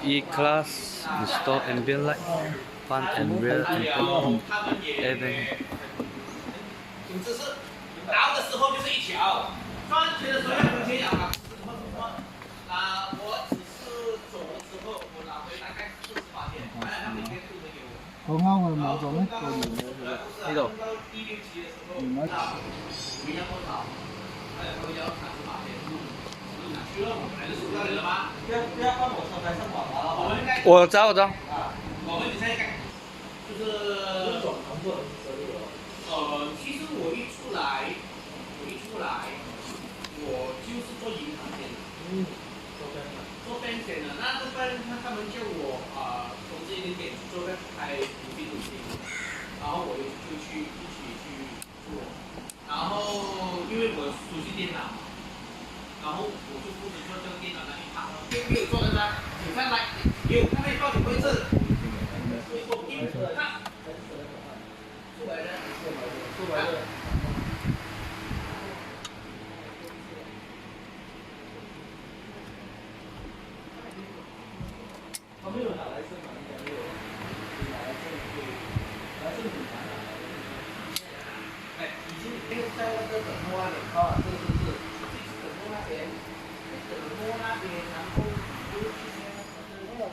E-class install ambient light, front and rear ambient event. 请姿势，摇的时候就是一条，转圈的时候要往前摇啊。我只是走的时候，我拿回大概40把点，反正他每天都能给我。好啱嘅冇做咩？過年嘅呢度。唔係。回家多少？回家30把点。去了，还是数到你了吗？不要帮我车牌上网了。我找。我们比赛就是其实我一出来，我就是做银行店的，做 bank 店的。那这边他们叫我投资一点点去做开股币赌厅，然后我就去一起去做，然后因为我熟悉电脑，然后我就负责做这个电脑那一趴，没有做的呢，你看来有看那报纸规则。出来的。他没有拿来生嘛，应该没有。拿来生可以，拿来生很难的。以前你可以在那个等摸那里，这个是等摸那边，等摸那边，然后就去那个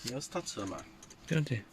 你要 start 车嘛？不用紧。